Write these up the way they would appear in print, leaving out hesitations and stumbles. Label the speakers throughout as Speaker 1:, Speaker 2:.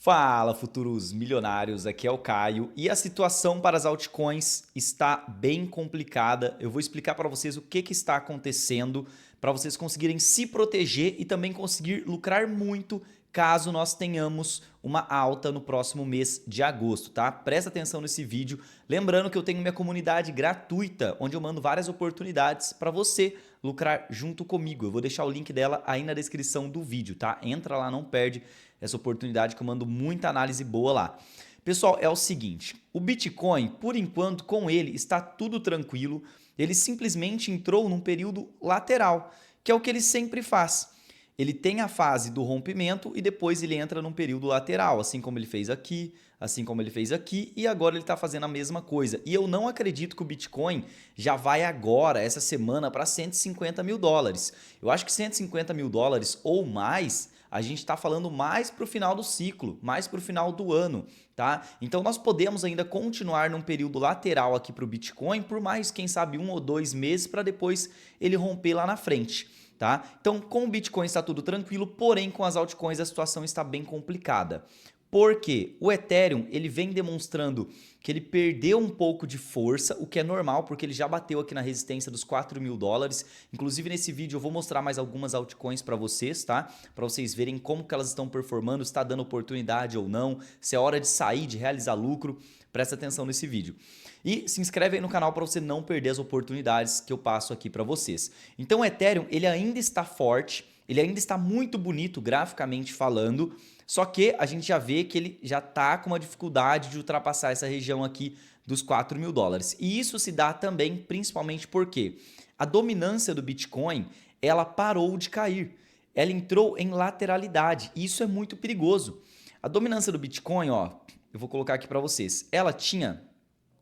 Speaker 1: Fala, futuros milionários, aqui é o Caio e a situação para as altcoins está bem complicada. Eu vou explicar para vocês o que está acontecendo para vocês conseguirem se proteger e também conseguir lucrar muito caso nós tenhamos uma alta no próximo mês de agosto, tá? Presta atenção nesse vídeo. Lembrando que eu tenho minha comunidade gratuita, onde eu mando várias oportunidades para você lucrar junto comigo. Eu vou deixar o link dela aí na descrição do vídeo, tá? Entra lá, não perde essa oportunidade que eu mando muita análise boa lá. Pessoal, é o seguinte, o Bitcoin, por enquanto, com ele está tudo tranquilo, ele simplesmente entrou num período lateral, que é o que ele sempre faz. Ele tem a fase do rompimento e depois ele entra num período lateral, assim como ele fez aqui, assim como ele fez aqui, e agora ele está fazendo a mesma coisa. E eu não acredito que o Bitcoin já vai agora, essa semana, para 150 mil dólares. Eu acho que 150 mil dólares ou mais, a gente está falando mais para o final do ciclo, mais para o final do ano, tá? Então nós podemos ainda continuar num período lateral aqui para o Bitcoin por mais, quem sabe, 1 ou 2 meses para depois ele romper lá na frente. Tá? Então, com o Bitcoin está tudo tranquilo, porém com as altcoins a situação está bem complicada. Porque o Ethereum ele vem demonstrando que ele perdeu um pouco de força, o que é normal, porque ele já bateu aqui na resistência dos 4 mil dólares. Inclusive nesse vídeo eu vou mostrar mais algumas altcoins para vocês, tá? Para vocês verem como que elas estão performando, se está dando oportunidade ou não, se é hora de sair, de realizar lucro. Presta atenção nesse vídeo. E se inscreve aí no canal para você não perder as oportunidades que eu passo aqui para vocês. Então o Ethereum ele ainda está forte, ele ainda está muito bonito graficamente falando, só que a gente já vê que ele já está com uma dificuldade de ultrapassar essa região aqui dos 4 mil dólares. E isso se dá também principalmente porque a dominância do Bitcoin ela parou de cair, ela entrou em lateralidade e isso é muito perigoso. A dominância do Bitcoin, ó, eu vou colocar aqui para vocês, ela tinha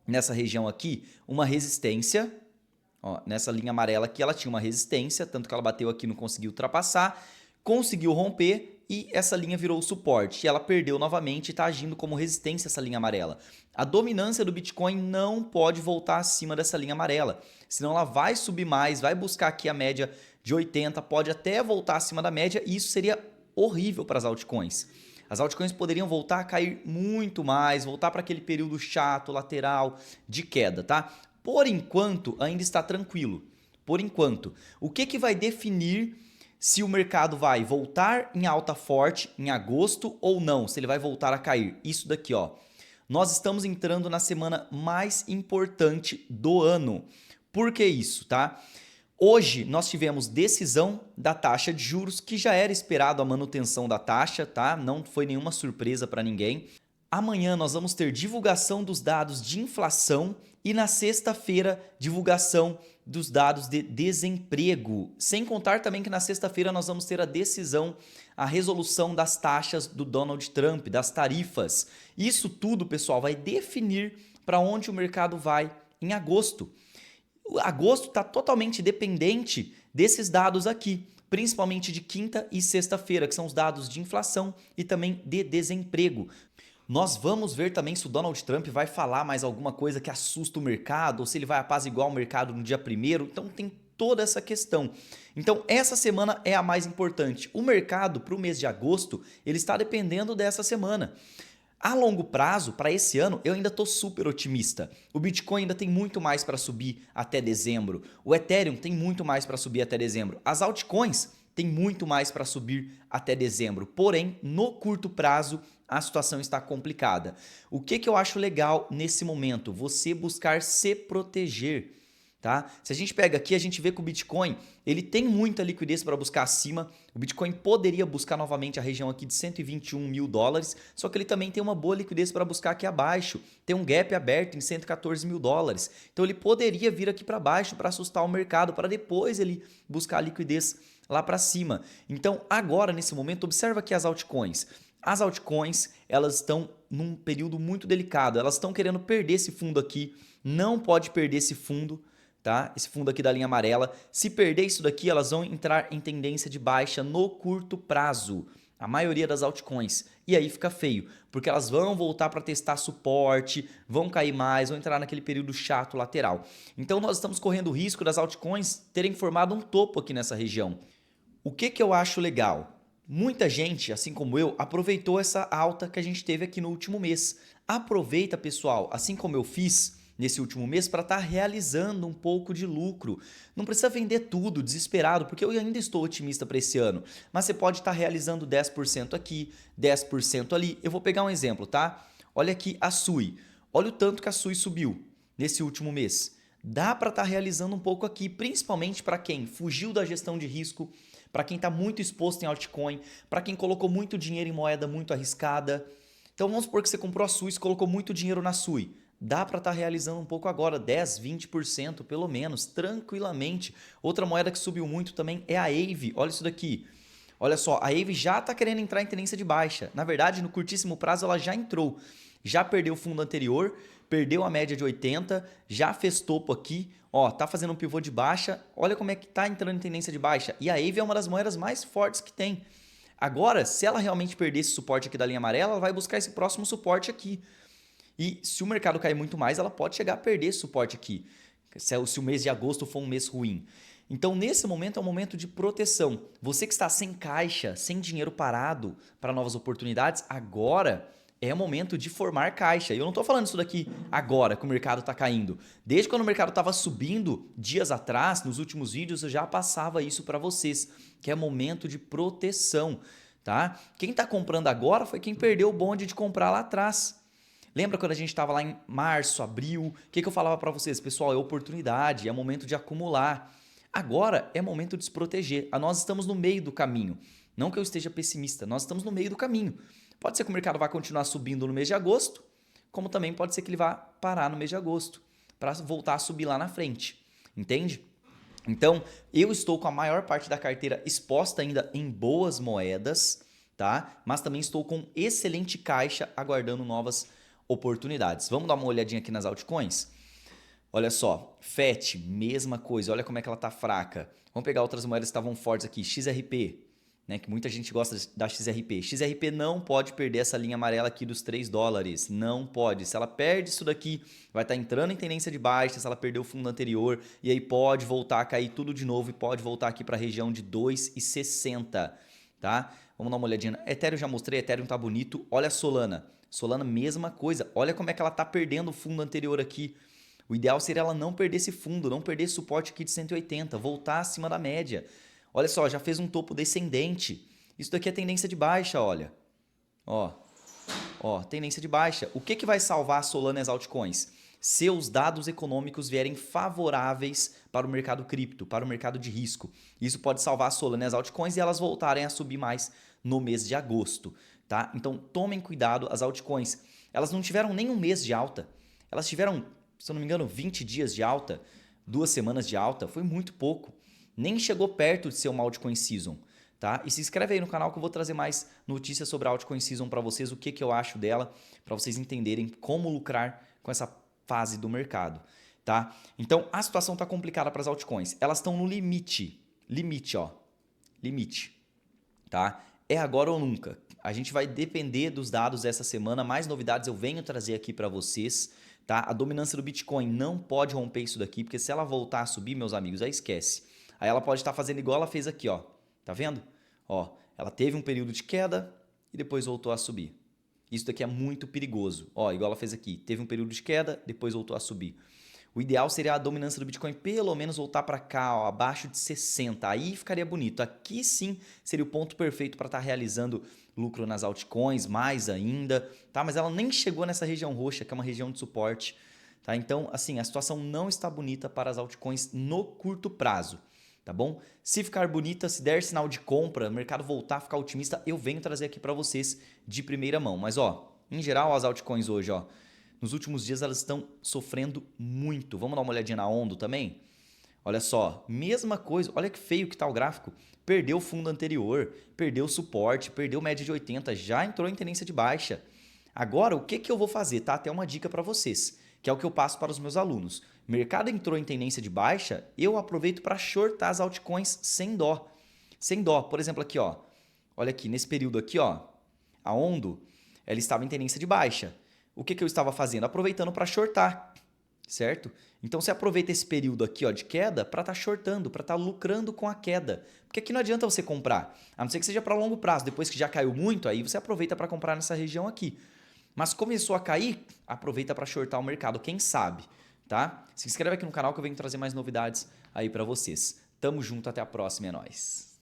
Speaker 1: nessa região aqui uma resistência, ó, nessa linha amarela aqui ela tinha uma resistência, tanto que ela bateu aqui e não conseguiu ultrapassar, conseguiu romper e essa linha virou suporte. E ela perdeu novamente e está agindo como resistência essa linha amarela. A dominância do Bitcoin não pode voltar acima dessa linha amarela, senão ela vai subir mais, vai buscar aqui a média de 80, pode até voltar acima da média e isso seria horrível para as altcoins. As altcoins poderiam voltar a cair muito mais, voltar para aquele período chato, lateral, de queda, tá? Por enquanto, ainda está tranquilo. Por enquanto. O que vai definir se o mercado vai voltar em alta forte em agosto ou não? Se ele vai voltar a cair? Isso daqui, ó. Nós estamos entrando na semana mais importante do ano. Por que isso, tá? Hoje nós tivemos decisão da taxa de juros, que já era esperado a manutenção da taxa, tá? Não foi nenhuma surpresa para ninguém. Amanhã nós vamos ter divulgação dos dados de inflação e na sexta-feira divulgação dos dados de desemprego. Sem contar também que na sexta-feira nós vamos ter a decisão, a resolução das taxas do Donald Trump, das tarifas. Isso tudo, pessoal, vai definir para onde o mercado vai em agosto. Agosto está totalmente dependente desses dados aqui, principalmente de quinta e sexta-feira, que são os dados de inflação e também de desemprego. Nós vamos ver também se o Donald Trump vai falar mais alguma coisa que assusta o mercado, ou se ele vai apaziguar o mercado no dia 1º, então tem toda essa questão. Então essa semana é a mais importante. O mercado para o mês de agosto, ele está dependendo dessa semana. A longo prazo, para esse ano, eu ainda estou super otimista. O Bitcoin ainda tem muito mais para subir até dezembro. O Ethereum tem muito mais para subir até dezembro. As altcoins têm muito mais para subir até dezembro. Porém, no curto prazo, a situação está complicada. O que eu acho legal nesse momento? Você buscar se proteger. Tá? Se a gente pega aqui, a gente vê que o Bitcoin ele tem muita liquidez para buscar acima. O Bitcoin poderia buscar novamente a região aqui de 121 mil dólares, só que ele também tem uma boa liquidez para buscar aqui abaixo. Tem um gap aberto em 114 mil dólares. Então ele poderia vir aqui para baixo para assustar o mercado, para depois ele buscar a liquidez lá para cima. Então agora, nesse momento, observa aqui as altcoins. As altcoins elas estão num período muito delicado. Elas estão querendo perder esse fundo aqui. Não pode perder esse fundo. Tá? Esse fundo aqui da linha amarela, se perder isso daqui, elas vão entrar em tendência de baixa no curto prazo, a maioria das altcoins, e aí fica feio, porque elas vão voltar para testar suporte, vão cair mais, vão entrar naquele período chato lateral. Então nós estamos correndo o risco das altcoins terem formado um topo aqui nessa região. O que eu acho legal? Muita gente, assim como eu, aproveitou essa alta que a gente teve aqui no último mês. Aproveita, pessoal, assim como eu fiz nesse último mês, para estar realizando um pouco de lucro. Não precisa vender tudo desesperado, porque eu ainda estou otimista para esse ano. Mas você pode estar realizando 10% aqui, 10% ali. Eu vou pegar um exemplo, tá? Olha aqui a Sui. Olha o tanto que a Sui subiu nesse último mês. Dá para estar realizando um pouco aqui, principalmente para quem fugiu da gestão de risco, para quem está muito exposto em altcoin, para quem colocou muito dinheiro em moeda muito arriscada. Então vamos supor que você comprou a Sui e colocou muito dinheiro na Sui. Dá para estar realizando um pouco agora, 10, 20% pelo menos, tranquilamente. Outra moeda que subiu muito também é a AVE. Olha isso daqui. Olha só, a AVE já está querendo entrar em tendência de baixa. Na verdade, no curtíssimo prazo ela já entrou. Já perdeu o fundo anterior, perdeu a média de 80, já fez topo aqui, ó, tá fazendo um pivô de baixa. Olha como é que tá entrando em tendência de baixa. E a AVE é uma das moedas mais fortes que tem. Agora, se ela realmente perder esse suporte aqui da linha amarela, ela vai buscar esse próximo suporte aqui. E se o mercado cair muito mais, ela pode chegar a perder esse suporte aqui, se o mês de agosto for um mês ruim. Então, nesse momento, é um momento de proteção. Você que está sem caixa, sem dinheiro parado para novas oportunidades, agora é o momento de formar caixa. E eu não estou falando isso daqui agora, que o mercado está caindo. Desde quando o mercado estava subindo, dias atrás, nos últimos vídeos, eu já passava isso para vocês, que é momento de proteção. Tá? Quem está comprando agora foi quem perdeu o bonde de comprar lá atrás. Lembra quando a gente estava lá em março, abril? O que eu falava para vocês? Pessoal, é oportunidade, é momento de acumular. Agora é momento de se proteger. Nós estamos no meio do caminho. Não que eu esteja pessimista, nós estamos no meio do caminho. Pode ser que o mercado vá continuar subindo no mês de agosto, como também pode ser que ele vá parar no mês de agosto, para voltar a subir lá na frente. Entende? Então, eu estou com a maior parte da carteira exposta ainda em boas moedas, tá? Mas também estou com excelente caixa aguardando novas oportunidades. Vamos dar uma olhadinha aqui nas altcoins? Olha só, FET, mesma coisa, olha como é que ela tá fraca. Vamos pegar outras moedas que estavam fortes aqui, XRP, né, que muita gente gosta da XRP. XRP não pode perder essa linha amarela aqui dos 3 dólares, não pode. Se ela perde isso daqui, vai estar entrando em tendência de baixa, se ela perder o fundo anterior, e aí pode voltar a cair tudo de novo e pode voltar aqui para a região de 2,60, tá? Vamos dar uma olhadinha. Ethereum já mostrei, Ethereum tá bonito. Olha a Solana. Solana, mesma coisa. Olha como é que ela tá perdendo o fundo anterior aqui. O ideal seria ela não perder esse fundo, não perder esse suporte aqui de 180, voltar acima da média. Olha só, já fez um topo descendente. Isso daqui é tendência de baixa, olha. Ó, tendência de baixa. O que vai salvar a Solana e as altcoins? Se os dados econômicos vierem favoráveis para o mercado cripto, para o mercado de risco. Isso pode salvar a Solana e as altcoins e elas voltarem a subir mais no mês de agosto. Tá? Então tomem cuidado, as altcoins, elas não tiveram nem um mês de alta, elas tiveram, se eu não me engano, 20 dias de alta, 2 semanas de alta, foi muito pouco, nem chegou perto de ser uma altcoin season. Tá? E se inscreve aí no canal que eu vou trazer mais notícias sobre a altcoin season para vocês, o que eu acho dela, para vocês entenderem como lucrar com essa fase do mercado. Tá? Então a situação está complicada para as altcoins, elas estão no limite, limite, tá? É agora ou nunca. A gente vai depender dos dados essa semana. Mais novidades eu venho trazer aqui para vocês. Tá? A dominância do Bitcoin não pode romper isso daqui, porque se ela voltar a subir, meus amigos, aí esquece. Aí ela pode estar fazendo igual ela fez aqui, ó. Tá vendo? Ó, ela teve um período de queda e depois voltou a subir. Isso daqui é muito perigoso. Ó, igual ela fez aqui. Teve um período de queda, depois voltou a subir. O ideal seria a dominância do Bitcoin pelo menos voltar para cá, ó, abaixo de 60. Aí ficaria bonito. Aqui sim seria o ponto perfeito para estar realizando lucro nas altcoins, mais ainda. Tá? Mas ela nem chegou nessa região roxa, que é uma região de suporte. Tá? Então, assim, a situação não está bonita para as altcoins no curto prazo. Tá bom? Se ficar bonita, se der sinal de compra, o mercado voltar a ficar otimista, eu venho trazer aqui para vocês de primeira mão. Mas, ó, em geral, as altcoins hoje, ó, nos últimos dias elas estão sofrendo muito. Vamos dar uma olhadinha na Ondo também? Olha só, mesma coisa. Olha que feio que está o gráfico. Perdeu o fundo anterior, perdeu o suporte, perdeu média de 80, já entrou em tendência de baixa. Agora, o que eu vou fazer? Tá? Até uma dica para vocês, que é o que eu passo para os meus alunos. O mercado entrou em tendência de baixa, eu aproveito para shortar as altcoins sem dó. Sem dó. Por exemplo, aqui, ó. Olha aqui, nesse período aqui, ó, a Ondo, ela estava em tendência de baixa. O que eu estava fazendo? Aproveitando para shortar, certo? Então você aproveita esse período aqui, ó, de queda para estar shortando, para estar lucrando com a queda. Porque aqui não adianta você comprar, a não ser que seja para longo prazo. Depois que já caiu muito, aí você aproveita para comprar nessa região aqui. Mas começou a cair, aproveita para shortar o mercado, quem sabe, tá? Se inscreve aqui no canal que eu venho trazer mais novidades aí para vocês. Tamo junto, até a próxima, é nóis.